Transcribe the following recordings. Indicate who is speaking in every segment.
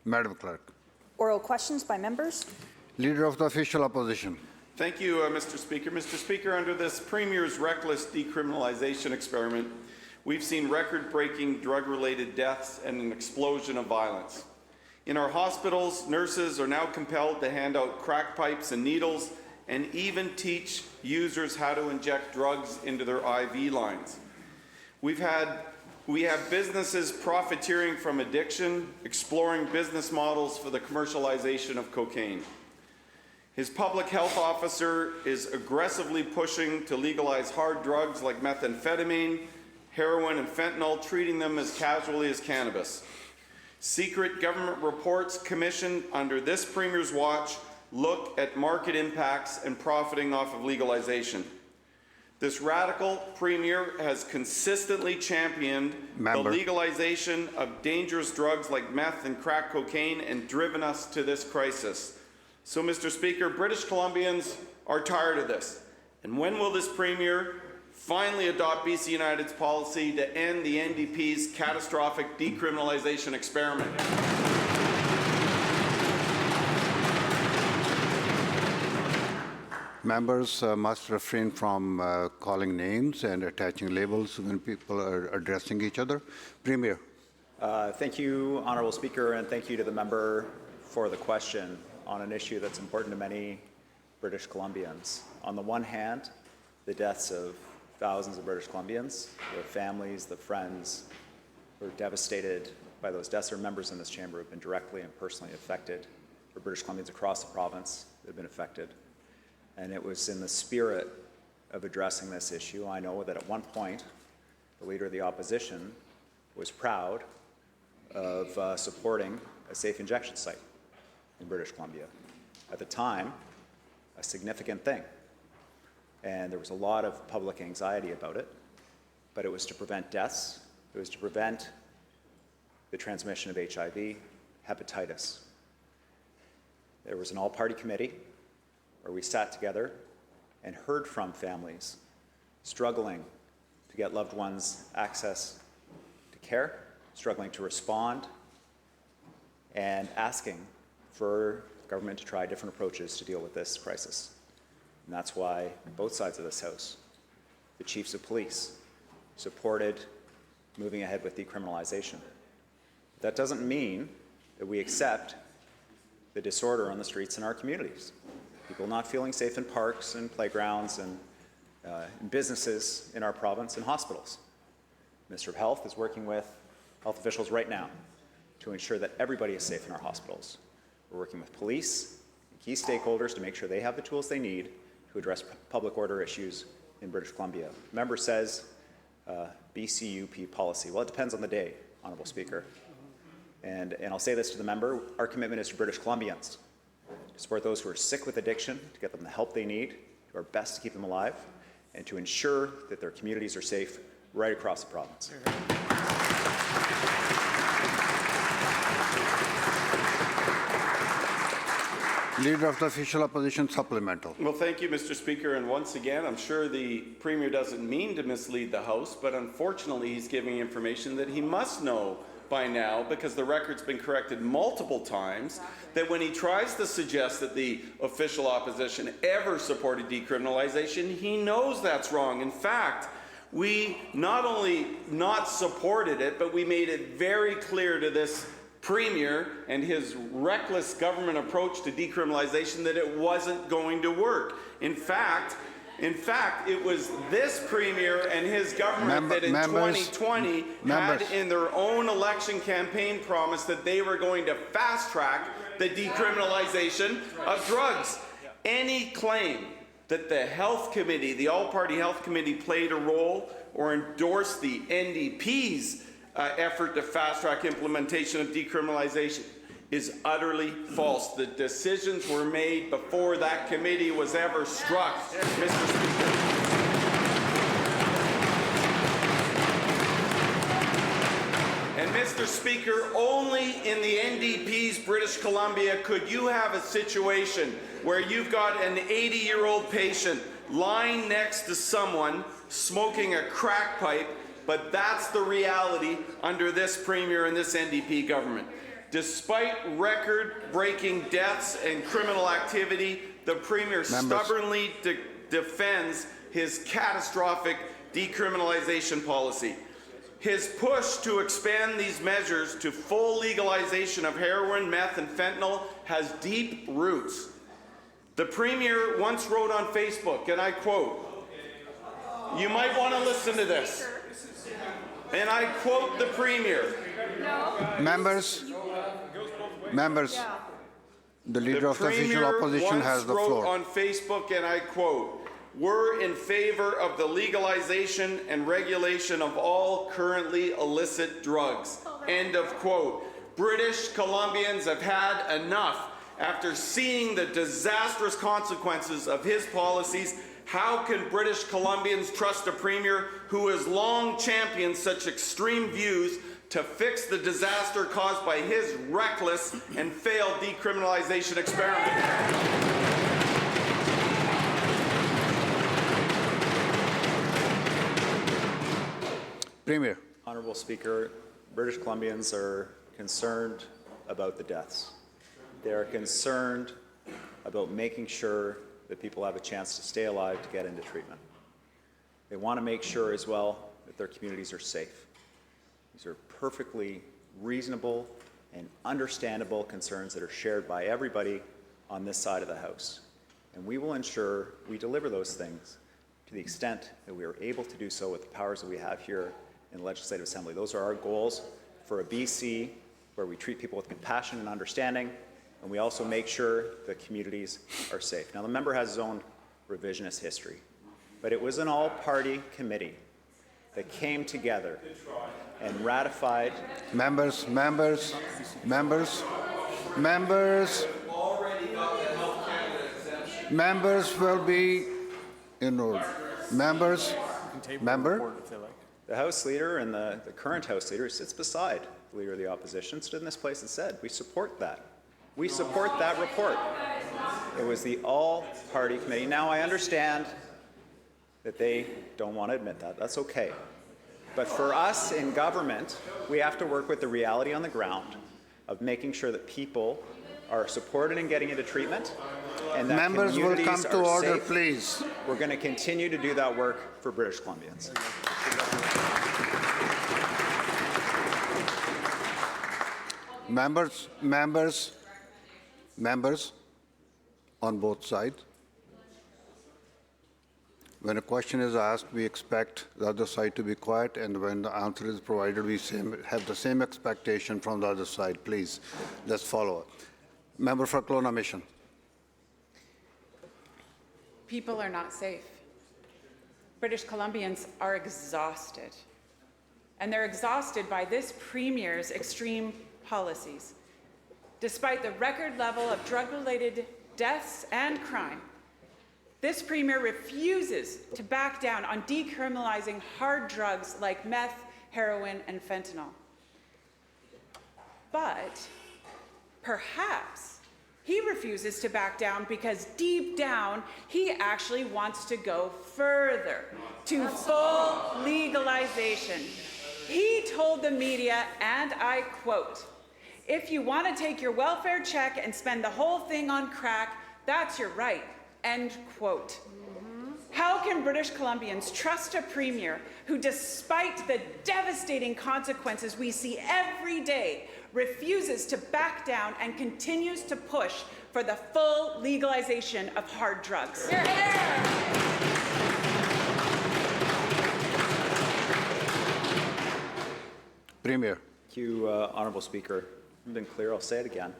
Speaker 1: Madam Clerk.
Speaker 2: Oral questions by members.
Speaker 1: Leader of the Official Opposition.
Speaker 3: Thank you, Mr. Speaker. Mr. Speaker, under this Premier's reckless decriminalization experiment, we've seen record-breaking drug-related deaths and an explosion of violence. In our hospitals, nurses are now compelled to hand out crack pipes and needles and even teach users how to inject drugs into their IV lines. We have businesses profiteering from addiction, exploring business models for the commercialization of cocaine. His public health officer is aggressively pushing to legalize hard drugs like methamphetamine, heroin, and fentanyl, treating them as casually as cannabis. Secret government reports commissioned under this Premier's watch look at market impacts and profiting off of legalization. This radical Premier has consistently championed the legalization of dangerous drugs like meth and crack cocaine and driven us to this crisis. So, Mr. Speaker, British Columbians are tired of this. And when will this Premier finally adopt BC United's policy to end the NDP's catastrophic decriminalization experiment?
Speaker 1: Members must refrain from calling names and attaching labels when people are addressing each other. Premier.
Speaker 4: Thank you, Honourable Speaker, and thank you to the member for the question on an issue that's important to many British Columbians. On the one hand, the deaths of thousands of British Columbians, their families, the friends who are devastated by those deaths, or members in this chamber who have been directly and personally affected, or British Columbians across the province that have been affected. And it was in the spirit of addressing this issue, I know that at one point, the Leader of the Opposition was proud of supporting a safe injection site in British Columbia. At the time, a significant thing. And there was a lot of public anxiety about it, but it was to prevent deaths, it was to prevent the transmission of HIV, hepatitis. There was an all-party committee where we sat together and heard from families struggling to get loved ones access to care, struggling to respond, and asking for government to try different approaches to deal with this crisis. And that's why both sides of this House, the chiefs of police, supported moving ahead with decriminalization. That doesn't mean that we accept the disorder on the streets in our communities. People not feeling safe in parks and playgrounds and in businesses in our province and hospitals. Minister of Health is working with health officials right now to ensure that everybody is safe in our hospitals. We're working with police and key stakeholders to make sure they have the tools they need to address public order issues in British Columbia. The member says BCUP policy. Well, it depends on the day, Honourable Speaker. And I'll say this to the member, our commitment is to British Columbians, to support those who are sick with addiction, to get them the help they need, do our best to keep them alive, and to ensure that their communities are safe right across the province.
Speaker 1: Leader of the Official Opposition, supplemental.
Speaker 3: Well, thank you, Mr. Speaker. And once again, I'm sure the Premier doesn't mean to mislead the House, but unfortunately he's giving information that he must know by now, because the record's been corrected multiple times, that when he tries to suggest that the official opposition ever supported decriminalization, he knows that's wrong. In fact, we not only not supported it, but we made it very clear to this Premier and his reckless government approach to decriminalization that it wasn't going to work. In fact, it was this Premier and his government that in 2020 had in their own election campaign promise that they were going to fast-track the decriminalization of drugs. Any claim that the Health Committee, the All-Party Health Committee, played a role or endorsed the NDP's effort to fast-track implementation of decriminalization is utterly false. The decisions were made before that committee was ever struck, Mr. Speaker. And Mr. Speaker, only in the NDP's British Columbia could you have a situation where you've got an 80-year-old patient lying next to someone smoking a crack pipe, but that's the reality under this Premier and this NDP government. Despite record-breaking deaths and criminal activity, the Premier stubbornly defends his catastrophic decriminalization policy. His push to expand these measures to full legalization of heroin, meth, and fentanyl has deep roots. The Premier once wrote on Facebook, and I quote, you might want to listen to this, and I quote the Premier.
Speaker 1: Members, the leader of the official opposition has the
Speaker 3: Premier
Speaker 1: floor.
Speaker 3: once wrote on Facebook, and I quote, we're in favor of the legalization and regulation of all currently illicit drugs. End of quote. British Columbians have had enough. After seeing the disastrous consequences of his policies, how can British Columbians trust a Premier who has long championed such extreme views to fix the disaster caused by his reckless and failed decriminalization experiment?
Speaker 1: Premier.
Speaker 4: Honourable Speaker, British Columbians are concerned about the deaths. They are concerned about making sure that people have a chance to stay alive to get into treatment. They want to make sure as well that their communities are safe. These are perfectly reasonable and understandable concerns that are shared by everybody on this side of the House. And we will ensure we deliver those things to the extent that we are able to do so with the powers that we have here in the Legislative Assembly. Those are our goals for a BC where we treat people with compassion and understanding, and we also make sure the communities are safe. Now, the member has his own revisionist history, but it was an all-party committee that came together and ratified.
Speaker 1: Members will be in order.
Speaker 4: The House Leader and the current House Leader sits beside the Leader of the Opposition, stood in this place and said, we support that. We support that report. It was the all-party committee. Now, I understand that they don't want to admit that. That's okay. But for us in government, we have to work with the reality on the ground of making sure that people are supported in getting into treatment and that
Speaker 1: Members will
Speaker 4: communities
Speaker 1: come to
Speaker 4: are
Speaker 1: order,
Speaker 4: safe.
Speaker 1: please.
Speaker 4: We're going to continue to do that work for British Columbians.
Speaker 1: Members on both sides. When a question is asked, we expect the other side to be quiet, and when the answer is provided, we have the same expectation from the other side. Please, let's follow it. Member for Kelowna Mission.
Speaker 5: People are not safe. British Columbians are exhausted. And they're exhausted by this Premier's extreme policies. Despite the record level of drug-related deaths and crime, this Premier refuses to back down on decriminalizing hard drugs like meth, heroin, and fentanyl. But perhaps he refuses to back down because deep down, he actually wants to go further to full legalization. He told the media, and I quote, "If you want to take your welfare check and spend the whole thing on crack, that's your right," end quote. How can British Columbians trust a Premier who, despite the devastating consequences we see every day, refuses to back down and continues to push for the full legalization of hard drugs?
Speaker 2: Hear, hear.
Speaker 1: Premier.
Speaker 4: Thank you, Honourable Speaker. I've been clear, I'll say it again.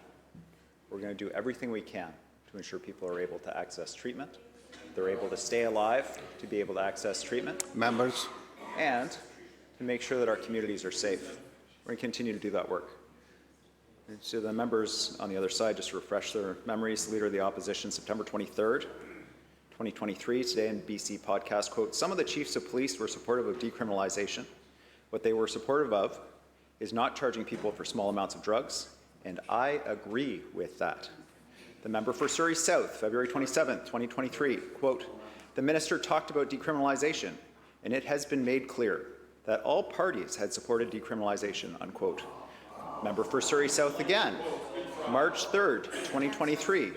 Speaker 4: We're going to do everything we can to ensure people are able to access treatment, they're able to stay alive to be able to access treatment,
Speaker 1: Members.
Speaker 4: and to make sure that our communities are safe. We're going to continue to do that work. And so the members on the other side, just to refresh their memories, the Leader of the Opposition, September 23rd, 2023, today in BC podcast, quote, "Some of the chiefs of police were supportive of decriminalization. What they were supportive of is not charging people for small amounts of drugs, and I agree with that." The member for Surrey South, February 27th, 2023, quote, "The minister talked about decriminalization, and it has been made clear that all parties had supported decriminalization," unquote. Member for Surrey South again, March 3rd, 2023.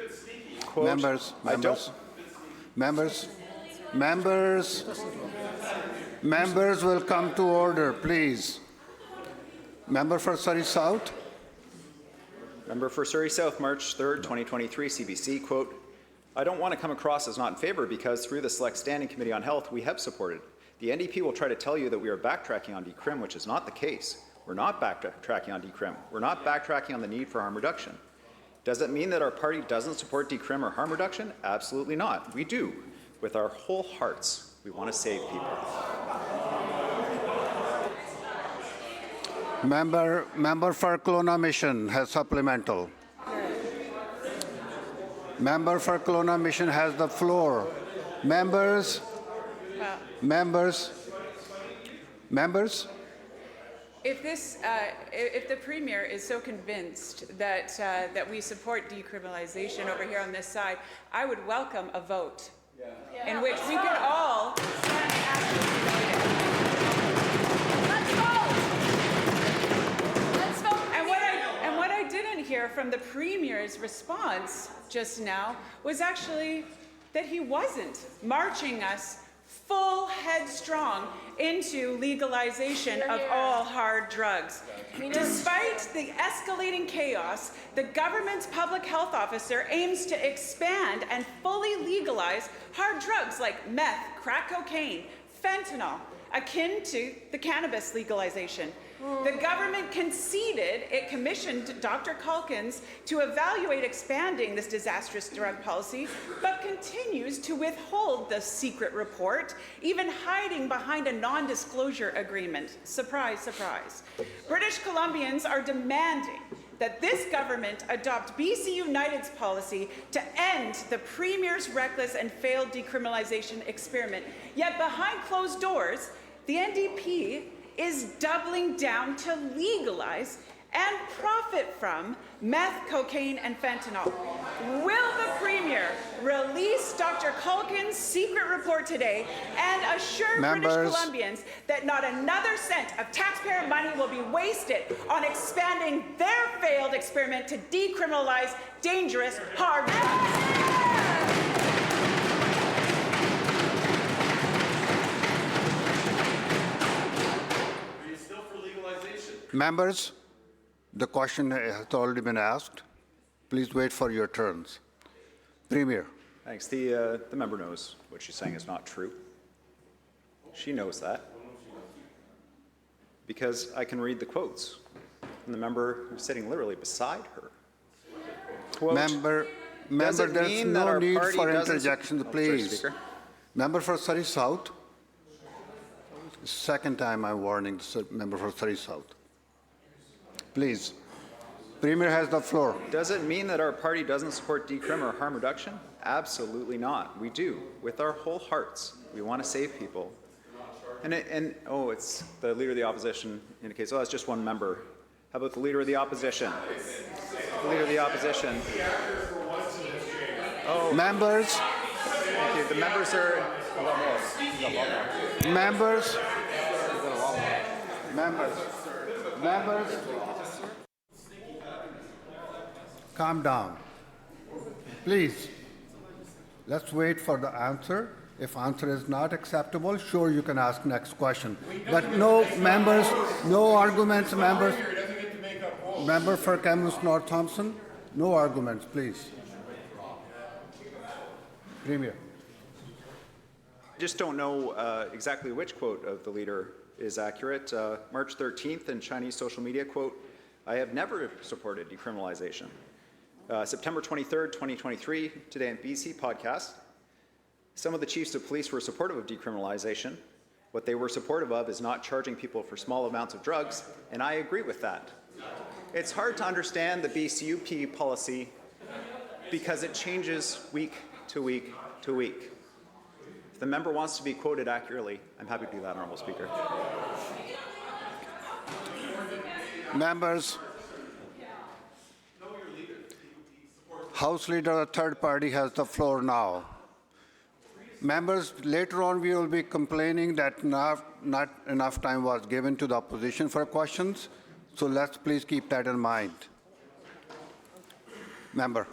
Speaker 4: Quote,
Speaker 1: Members,
Speaker 4: I don't.
Speaker 1: members will come to order, please. Member for Surrey South.
Speaker 4: Member for Surrey South, March 3rd, 2023, CBC, quote, I don't want to come across as not in favor because through the Select Standing Committee on Health, we have supported. The NDP will try to tell you that we are backtracking on decrim, which is not the case. We're not backtracking on decrim. We're not backtracking on the need for harm reduction. Does it mean that our party doesn't support decrim or harm reduction? Absolutely not. We do. With our whole hearts, we want to save people.
Speaker 1: Member for Kelowna Mission has supplemental. Member for Kelowna Mission has the floor. Members.
Speaker 5: If the Premier is so convinced that that we support decriminalization over here on this side, I would welcome a vote in which we could all stand
Speaker 2: Let's vote.
Speaker 5: And what I didn't hear from the Premier's response just now was actually that he wasn't marching us full headstrong into legalization of all hard drugs. Despite the escalating chaos, the government's public health officer aims to expand and fully legalize hard drugs like meth, crack cocaine, fentanyl, akin to the cannabis legalization. The government conceded it commissioned Dr. Calkins to evaluate expanding this disastrous drug policy, but continues to withhold the secret report, even hiding behind a non-disclosure agreement. Surprise, surprise. British Columbians are demanding that this government adopt BC United's policy to end the Premier's reckless and failed decriminalization experiment. Yet behind closed doors, the NDP is doubling down to legalize and profit from meth, cocaine, and fentanyl. Will the Premier release Dr. Culkin's secret report today and assure British Columbians that not another cent of taxpayer money will be wasted on expanding their failed experiment to decriminalize dangerous hard drugs?
Speaker 1: Members, the question has already been asked. Please wait for your turns. Premier.
Speaker 4: Thanks. The member knows what she's saying is not true. She knows that. Because I can read the quotes from the member who's sitting literally beside her. Quote,
Speaker 1: Member, there's no need for interjections, please. Member for Surrey South. Second time I'm warning the member for Surrey South. Please. Premier has the floor.
Speaker 4: Does it mean that our party doesn't support decrim or harm reduction? Absolutely not. We do. With our whole hearts. We want to save people. It's the Leader of the Opposition indicates, oh, that's just one member. How about the Leader of the Opposition? The Leader of the Opposition. Oh.
Speaker 1: Members.
Speaker 4: Thank you. The members are a lot more.
Speaker 1: Members. Calm down. Please. Let's wait for the answer. If answer is not acceptable, sure, you can ask next question. But no members, no arguments, members. Member for Kamloops North Thompson, no arguments, please. Premier.
Speaker 4: I just don't know exactly which quote of the leader is accurate. March 13th in Chinese social media, quote, I have never supported decriminalization. September 23rd, 2023, Today in BC podcast, some of the chiefs of police were supportive of decriminalization. What they were supportive of is not charging people for small amounts of drugs, and I agree with that. It's hard to understand the BCUP policy because it changes week to week to week. If the member wants to be quoted accurately, I'm happy to do that, Honourable Speaker.
Speaker 1: Members, House Leader of the third party has the floor now. Members, later on we will be complaining that not enough time was given to the opposition for questions. So let's please keep that in mind. Member.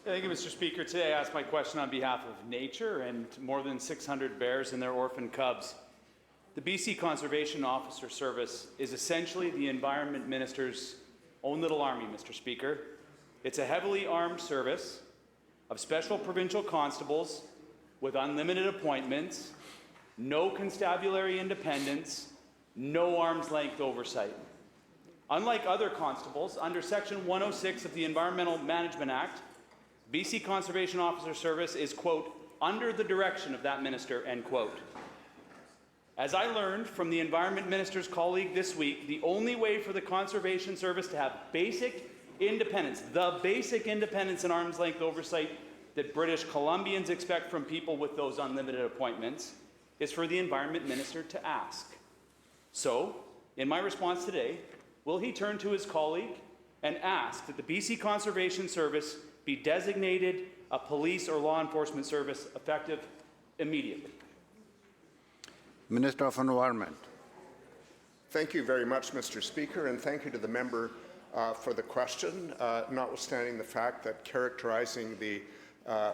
Speaker 6: Thank you, Mr. Speaker. Today I ask my question on behalf of nature and more than 600 bears and their orphan cubs. The BC Conservation Officer Service is essentially the Environment Minister's own little army, Mr. Speaker. It's a heavily armed service of special provincial constables with unlimited appointments, no constabulary independence, no arm's length oversight. Unlike other constables, under Section 106 of the Environmental Management Act, BC Conservation Officer Service is, quote, under the direction of that minister, end quote. As I learned from the Environment Minister's colleague this week, the only way for the Conservation Service to have basic independence, the basic independence and arm's length oversight that British Columbians expect from people with those unlimited appointments, is for the Environment Minister to ask. So, in my response today, will he turn to his colleague and ask that the BC Conservation Service be designated a police or law enforcement service effective immediately?
Speaker 1: Minister of Environment.
Speaker 7: Thank you very much, Mr. Speaker, and thank you to the member for the question, notwithstanding the fact that characterizing the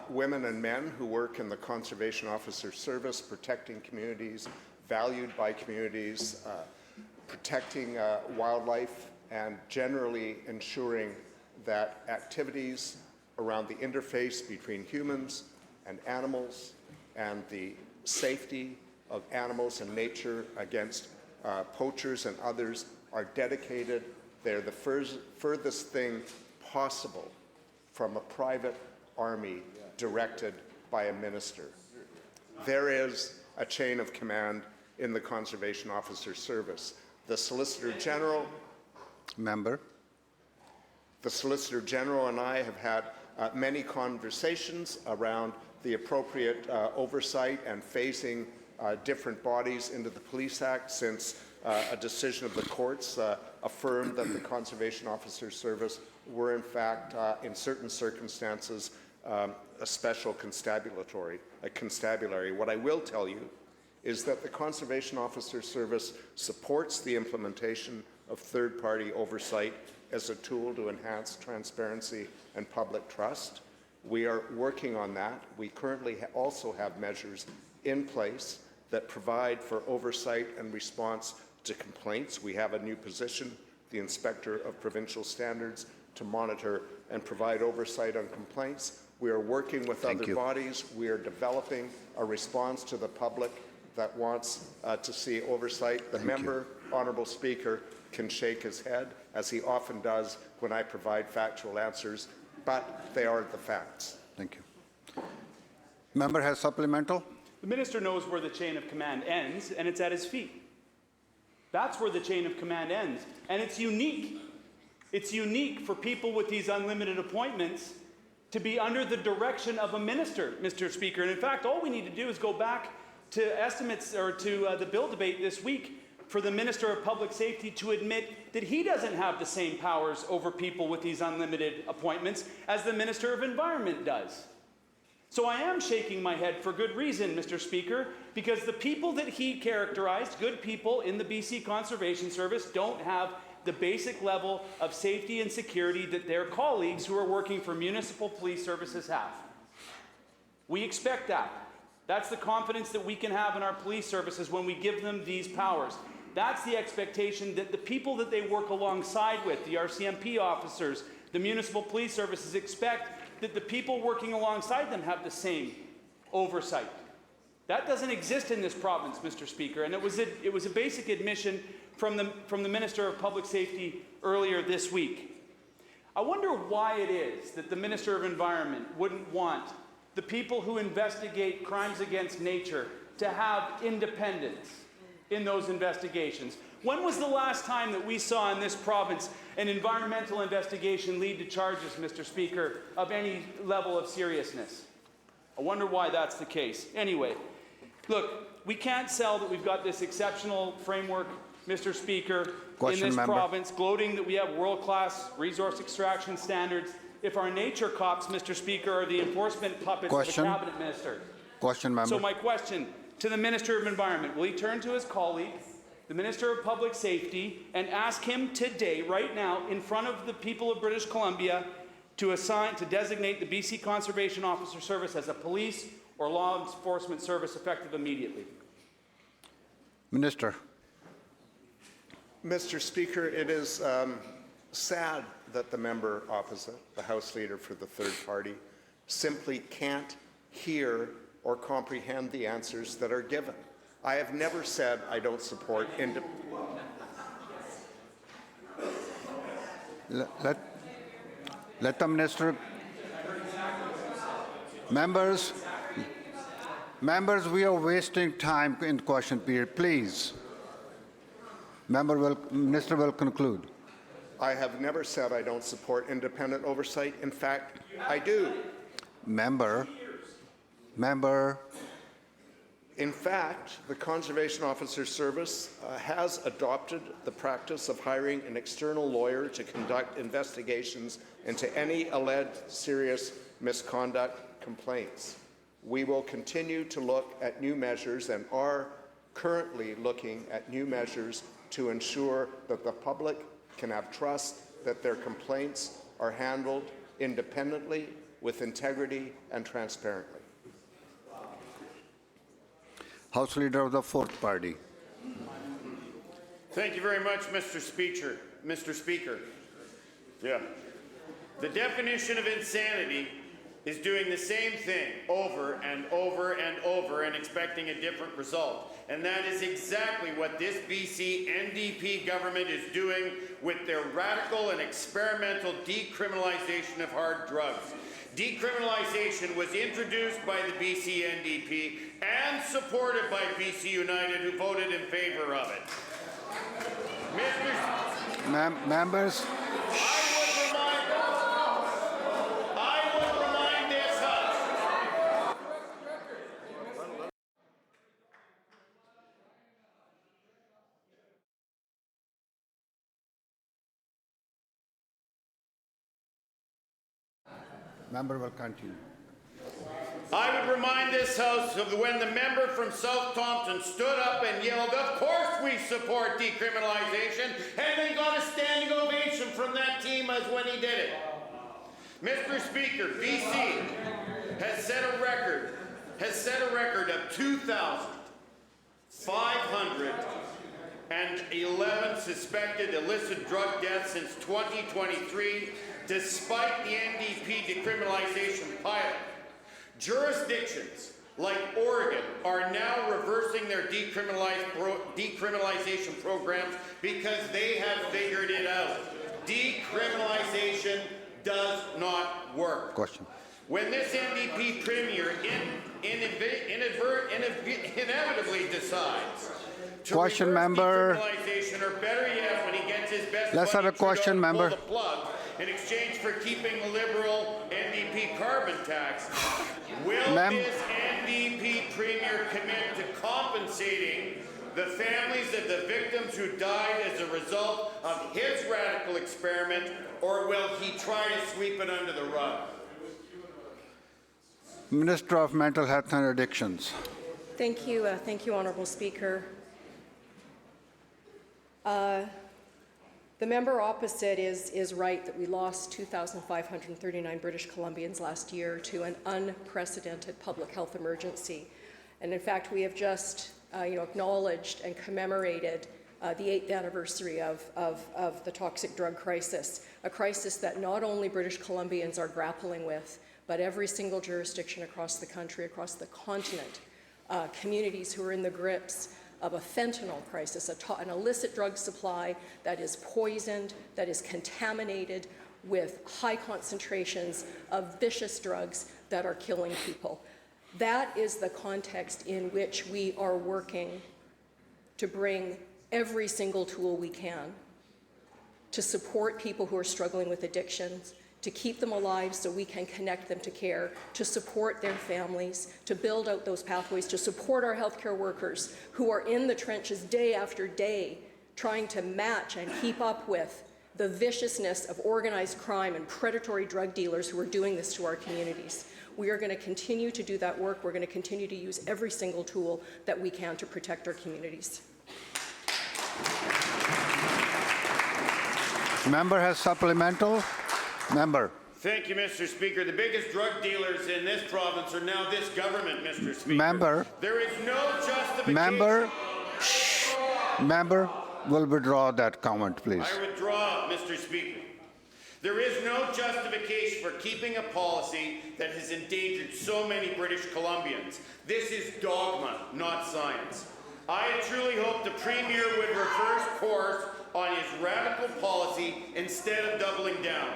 Speaker 7: women and men who work in the Conservation Officer Service, protecting communities, valued by communities, protecting wildlife, and generally ensuring that activities around the interface between humans and animals and the safety of animals and nature against poachers and others are dedicated. They're the furthest thing possible from a private army directed by a minister. There is a chain of command in the Conservation Officer Service. The Solicitor General,
Speaker 1: Member.
Speaker 7: the Solicitor General and I have had many conversations around the appropriate oversight and phasing different bodies into the Police Act since a decision of the courts affirmed that the Conservation Officer Service were in fact, in certain circumstances, a special constabulary. What I will tell you is that the Conservation Officer Service supports the implementation of third-party oversight as a tool to enhance transparency and public trust. We are working on that. We currently also have measures in place that provide for oversight and response to complaints. We have a new position, the Inspector of Provincial Standards, to monitor and provide oversight on complaints. We are working with other bodies. We are developing a response to the public that wants to see oversight. The member, Honourable Speaker, can shake his head, as he often does when I provide factual answers, but they are the facts.
Speaker 1: Thank you. Member has supplemental.
Speaker 6: The minister knows where the chain of command ends, and it's at his feet. That's where the chain of command ends, and it's unique. It's unique for people with these unlimited appointments to be under the direction of a minister, Mr. Speaker. And in fact, all we need to do is go back to estimates or to the bill debate this week for the Minister of Public Safety to admit that he doesn't have the same powers over people with these unlimited appointments as the Minister of Environment does. So I am shaking my head for good reason, Mr. Speaker, because the people that he characterized, good people in the BC Conservation Service, don't have the basic level of safety and security that their colleagues who are working for municipal police services have. We expect that. That's the confidence that we can have in our police services when we give them these powers. That's the expectation that the people that they work alongside with, the RCMP officers, the municipal police services, expect that the people working alongside them have the same oversight. That doesn't exist in this province, Mr. Speaker, and it was a basic admission from the Minister of Public Safety earlier this week. I wonder why it is that the Minister of Environment wouldn't want the people who investigate crimes against nature to have independence in those investigations. When was the last time that we saw in this province an environmental investigation lead to charges, Mr. Speaker, of any level of seriousness? I wonder why that's the case. Anyway, look, we can't sell that we've got this exceptional framework, Mr. Speaker, in this province, gloating that we have world-class resource extraction standards, if our nature cops, Mr. Speaker, are the enforcement puppets of the cabinet minister.
Speaker 1: Question, member.
Speaker 6: So my question to the Minister of Environment, will he turn to his colleague the Minister of Public Safety, and ask him today, right now, in front of the people of British Columbia, to designate the BC Conservation Officer Service as a police or law enforcement service effective immediately.
Speaker 1: Minister.
Speaker 7: Mr. Speaker, it is sad that the member opposite, the House Leader for the Third Party, simply can't hear or comprehend the answers that are given. I have never said I don't support
Speaker 1: Let the minister. Members, we are wasting time in question period. Please. Minister will conclude.
Speaker 7: I have never said I don't support independent oversight. In fact, I do.
Speaker 1: Member.
Speaker 7: In fact, the Conservation Officer Service has adopted the practice of hiring an external lawyer to conduct investigations into any alleged serious misconduct complaints. We will continue to look at new measures and are currently looking at new measures to ensure that the public can have trust that their complaints are handled independently, with integrity and transparently.
Speaker 1: House Leader of the Fourth Party.
Speaker 8: Thank you very much, Mr. Speaker. Yeah. The definition of insanity is doing the same thing over and over and over and expecting a different result. And that is exactly what this BC NDP government is doing with their radical and experimental decriminalization of hard drugs. Decriminalization was introduced by the BC NDP and supported by BC United, who voted in favor of it.
Speaker 1: Members.
Speaker 8: I would remind this House.
Speaker 1: Member will continue.
Speaker 8: I would remind this House of when the member from South Thompson stood up and yelled, "Of course we support decriminalization," and they got a standing ovation from that team as when he did it. Mr. Speaker, BC has set a record of 2,511 suspected illicit drug deaths since 2023, despite the NDP decriminalization pilot. Jurisdictions like Oregon are now reversing their decriminalization programs because they have figured it out. Decriminalization does not work.
Speaker 1: Question.
Speaker 8: When this NDP premier inevitably decides to
Speaker 1: Question,
Speaker 8: reverse
Speaker 1: member.
Speaker 8: decriminalization, or better yet, when he gets his best
Speaker 1: Let's have
Speaker 8: buddy
Speaker 1: a question,
Speaker 8: Trudeau to
Speaker 1: member.
Speaker 8: pull the plug in exchange for keeping the Liberal NDP carbon tax, will this NDP premier commit to compensating the families of the victims who died as a result of his radical experiment, or will he try to sweep it under the rug?
Speaker 1: Minister of Mental Health and Addictions.
Speaker 9: Thank you, Honourable Speaker. The member opposite is right that we lost 2,539 British Columbians last year to an unprecedented public health emergency. And in fact, we have just acknowledged and commemorated the 8th anniversary of the toxic drug crisis, a crisis that not only British Columbians are grappling with, but every single jurisdiction across the country, across the continent, communities who are in the grips of a fentanyl crisis, an illicit drug supply that is poisoned, that is contaminated with high concentrations of vicious drugs that are killing people. That is the context in which we are working to bring every single tool we can to support people who are struggling with addictions, to keep them alive so we can connect them to care, to support their families, to build out those pathways, to support our healthcare workers who are in the trenches day after day trying to match and keep up with the viciousness of organized crime and predatory drug dealers who are doing this to our communities. We are going to continue to do that work. We're going to continue to use every single tool that we can to protect our communities.
Speaker 1: Member has supplemental. Member.
Speaker 8: Thank you, Mr. Speaker. The biggest drug dealers in this province are now this government, Mr. Speaker.
Speaker 1: Member.
Speaker 8: There is no justification.
Speaker 1: Member. Shh. Member will withdraw that comment, please.
Speaker 8: I withdraw, Mr. Speaker. There is no justification for keeping a policy that has endangered so many British Columbians. This is dogma, not science. I truly hope the Premier would reverse course on his radical policy instead of doubling down.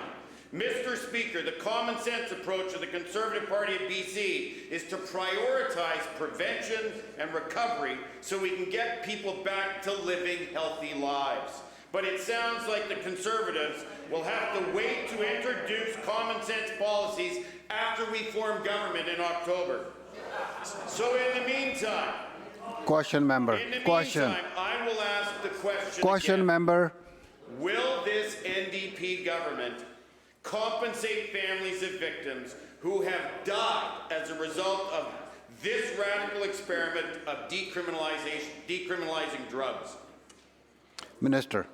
Speaker 8: Mr. Speaker, the common sense approach of the Conservative Party of BC is to prioritize prevention and recovery so we can get people back to living healthy lives. But it sounds like the Conservatives will have to wait to introduce common sense policies after we form government in October. So in the meantime,
Speaker 1: Question, member. Question.
Speaker 8: I will ask the question
Speaker 1: Question,
Speaker 8: again.
Speaker 1: member.
Speaker 8: Will this NDP government compensate families of victims who have died as a result of this radical experiment of decriminalizing drugs?
Speaker 1: Minister.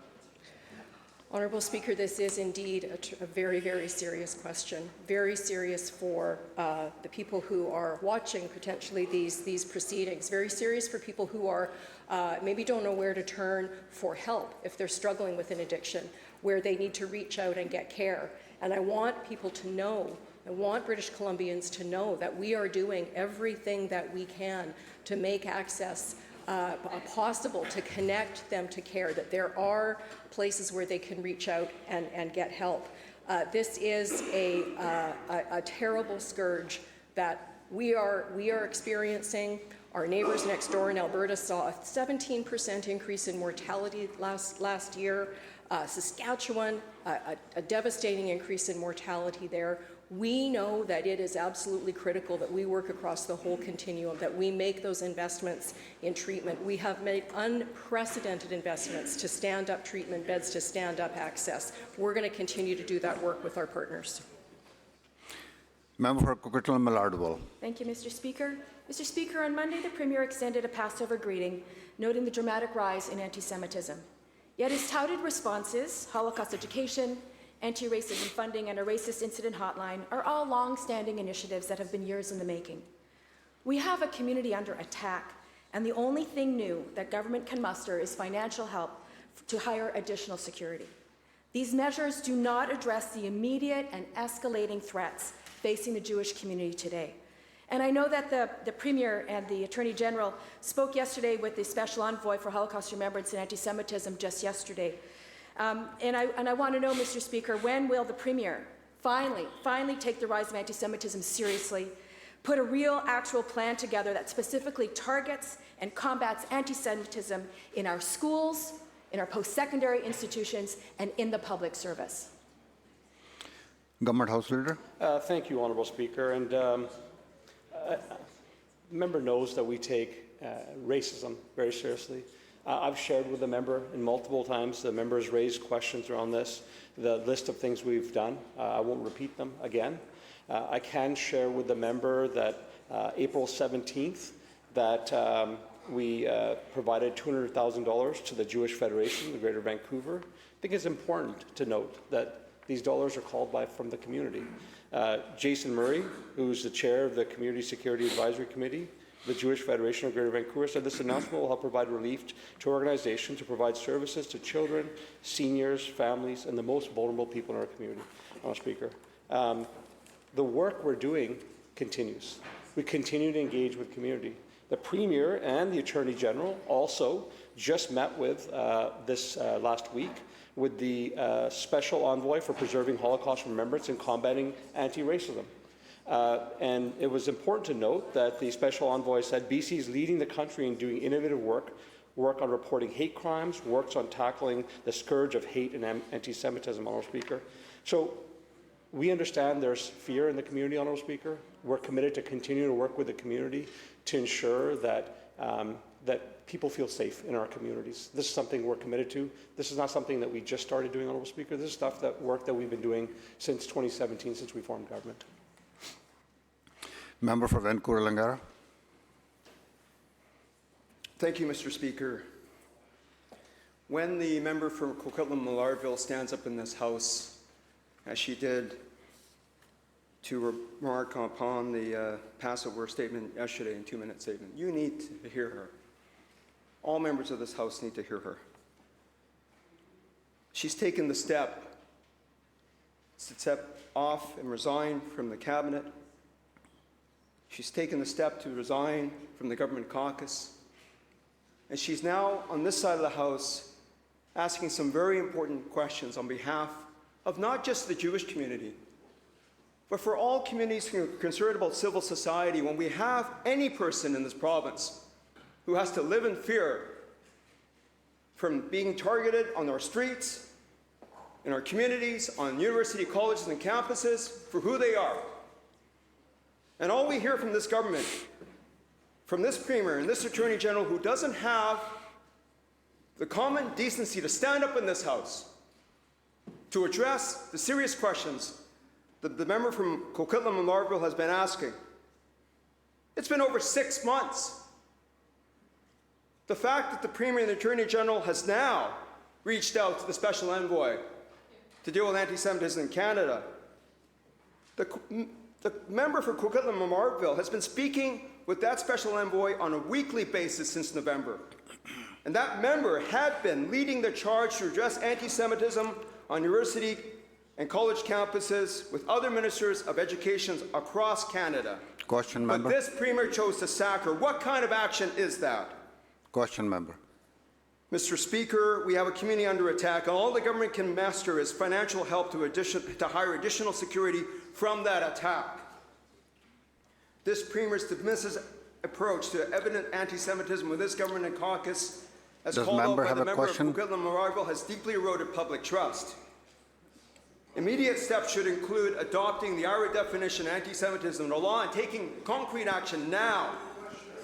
Speaker 9: Honourable Speaker, this is indeed a very, very serious question. Very serious for the people who are watching potentially these proceedings. Very serious for people who are maybe don't know where to turn for help if they're struggling with an addiction, where they need to reach out and get care. And I want people to know, I want British Columbians to know that we are doing everything that we can to make access possible, to connect them to care, that there are places where they can reach out and get help. This is a terrible scourge that we are experiencing. Our neighbors next door in Alberta saw a 17% increase in mortality last year. Saskatchewan, a devastating increase in mortality there. We know that it is absolutely critical that we work across the whole continuum, that we make those investments in treatment. We have made unprecedented investments to stand up treatment beds, to stand up access. We're going to continue to do that work with our partners.
Speaker 1: Member for Coquitlam-Millardville.
Speaker 2: Thank you, Mr. Speaker. Mr. Speaker, on Monday, the Premier extended a Passover greeting, noting the dramatic rise in anti-Semitism. Yet his touted responses, Holocaust education, anti-racism funding, and a racist incident hotline are all long-standing initiatives that have been years in the making. We have a community under attack, and the only thing new that government can muster is financial help to hire additional security. These measures do not address the immediate and escalating threats facing the Jewish community today. And I know that the Premier and the Attorney General spoke yesterday with the Special Envoy for Holocaust Remembrance and Anti-Semitism just yesterday. And I want to know, Mr. Speaker, when will the Premier finally take the rise of anti-Semitism seriously, put a real, actual plan together that specifically targets and combats anti-Semitism in our schools, in our post-secondary institutions, and in the public service?
Speaker 1: Government House Leader.
Speaker 10: Thank you, Honourable Speaker. And the member knows that we take racism very seriously. I've shared with the member and multiple times. The member has raised questions around this, the list of things we've done. I won't repeat them again. I can share with the member that April 17th, that we provided $200,000 to the Jewish Federation of Greater Vancouver. I think it's important to note that these dollars are called from the community. Jason Murray, who's the chair of the Community Security Advisory Committee, the Jewish Federation of Greater Vancouver, said this announcement will help provide relief to organizations to provide services to children, seniors, families, and the most vulnerable people in our community. Mr. Speaker, the work we're doing continues. We continue to engage with community. The Premier and the Attorney General also just met with this last week with the Special Envoy for Preserving Holocaust Remembrance and Combating Anti-Racism. And it was important to note that the Special Envoy said BC is leading the country in doing innovative work on reporting hate crimes, works on tackling the scourge of hate and anti-Semitism, Honourable Speaker. So we understand there's fear in the community, Honourable Speaker. We're committed to continue to work with the community to ensure that that people feel safe in our communities. This is something we're committed to. This is not something that we just started doing, Honourable Speaker. This is work that we've been doing since 2017, since we formed government.
Speaker 1: Member for Vancouver-Langara.
Speaker 11: Thank you, Mr. Speaker. When the member for Coquitlam-Millardville stands up in this House, as she did to remark upon the Passover statement yesterday and 2-minute statement, you need to hear her. All members of this House need to hear her. She's taken the step to step off and resign from the cabinet. She's taken the step to resign from the government caucus. And she's now on this side of the House asking some very important questions on behalf of not just the Jewish community, but for all communities concerned about civil society. When we have any person in this province who has to live in fear from being targeted on our streets, in our communities, on university colleges and campuses for who they are. And all we hear from this government, from this Premier and this Attorney General who doesn't have the common decency to stand up in this House to address the serious questions that the member from Coquitlam-Millardville has been asking. It's been over 6 months. The fact that the Premier and the Attorney General has now reached out to the Special Envoy to deal with anti-Semitism in Canada. The member for Coquitlam-Millardville has been speaking with that Special Envoy on a weekly basis since November. And that member had been leading the charge to address anti-Semitism on university and college campuses with other ministers of education across Canada.
Speaker 1: Question, member.
Speaker 11: But this Premier chose to sack her. What kind of action is that?
Speaker 1: Question, member.
Speaker 11: Mr. Speaker, we have a community under attack, and all the government can muster is financial help to hire additional security from that attack. This Premier's dismissive approach to evident anti-Semitism with this government and caucus, as
Speaker 1: Does
Speaker 11: called out
Speaker 1: member
Speaker 11: by
Speaker 1: have
Speaker 11: the
Speaker 1: a
Speaker 11: member
Speaker 1: question?
Speaker 11: of Coquitlam-Millardville, has deeply eroded public trust. Immediate steps should include adopting the IRA definition of anti-Semitism in the law and taking concrete action now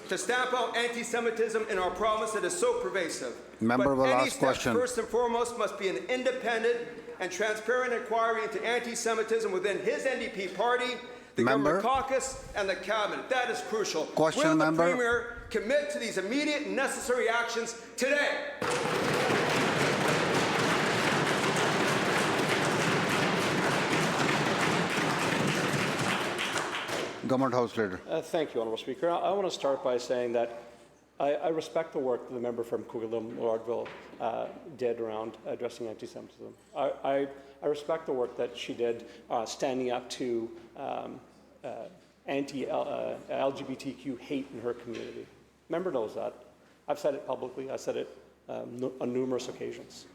Speaker 11: to stamp out anti-Semitism in our province that is so pervasive.
Speaker 1: Member will
Speaker 11: But any
Speaker 1: ask
Speaker 11: steps,
Speaker 1: question.
Speaker 11: first and foremost, must be an independent and transparent inquiry into anti-Semitism within his NDP party, the
Speaker 1: Member.
Speaker 11: government caucus, and the cabinet. That is crucial.
Speaker 1: Question,
Speaker 11: Will
Speaker 1: member.
Speaker 11: the Premier commit to these immediate and necessary actions today?
Speaker 1: Government House Leader.
Speaker 10: Thank you, Honourable Speaker. I want to start by saying that I respect the work that the member from Coquitlam-Millardville did around addressing anti-Semitism. I respect the work that she did standing up to anti-LGBTQ hate in her community. Member knows that. I've said it publicly. I said it on numerous occasions.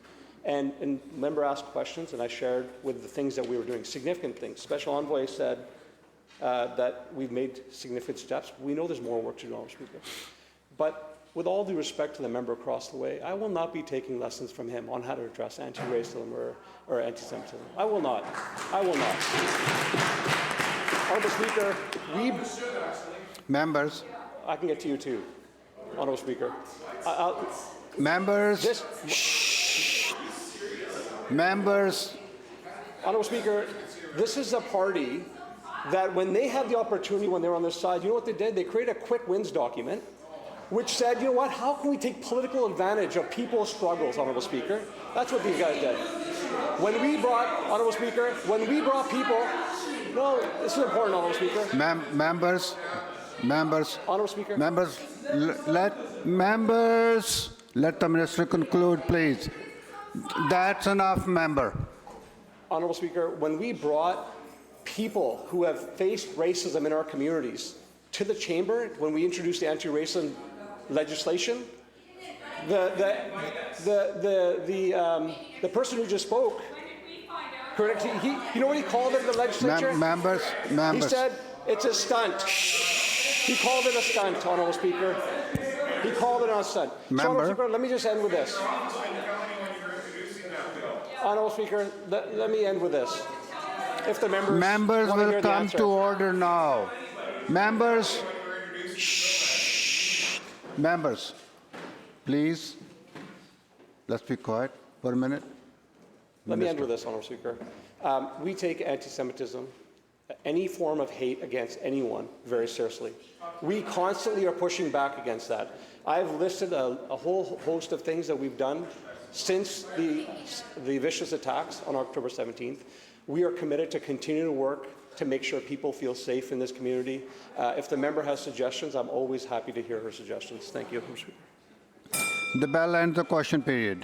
Speaker 10: And member asked questions, and I shared with the things that we were doing, significant things. Special Envoy said that we've made significant steps. We know there's more work to do, Honourable Speaker. But with all due respect to the member across the way, I will not be taking lessons from him on how to address anti-racism or anti-Semitism. I will not. I will not. Honourable Speaker,
Speaker 1: Members.
Speaker 10: I can get to you too, Honourable Speaker.
Speaker 1: Members. Members.
Speaker 10: Honourable Speaker, this is a party that when they had the opportunity, when they were on this side, you know what they did? They created a quick wins document which said, you know what, how can we take political advantage of people's struggles, Honourable Speaker? That's what these guys did. When we brought, Honourable Speaker, when we brought people, no, this is important, Honourable Speaker.
Speaker 1: Members.
Speaker 10: Honourable Speaker.
Speaker 1: Members, let the minister conclude, please. That's enough, member.
Speaker 10: Honourable Speaker, when we brought people who have faced racism in our communities to the chamber, when we introduced the anti-racism legislation, the person who just spoke, you know what he called it in the legislature?
Speaker 1: Members.
Speaker 10: He said it's a stunt. He called it a stunt, Honourable Speaker. He called it a stunt. So, Honourable Speaker, let me just end with this. Honourable Speaker, let me end with this. If the members want to
Speaker 1: will
Speaker 10: hear the
Speaker 1: come
Speaker 10: answer.
Speaker 1: to order now. Members. Members, please. Let's be quiet for a minute.
Speaker 10: Let me end with this, Honourable Speaker. We take anti-Semitism, any form of hate against anyone, very seriously. We constantly are pushing back against that. I've listed a whole host of things that we've done Since the vicious attacks on October 17th, we are committed to continue to work to make sure people feel safe in this community. If the member has suggestions, I'm always happy to hear her suggestions. Thank you.
Speaker 1: The bell ends the question period.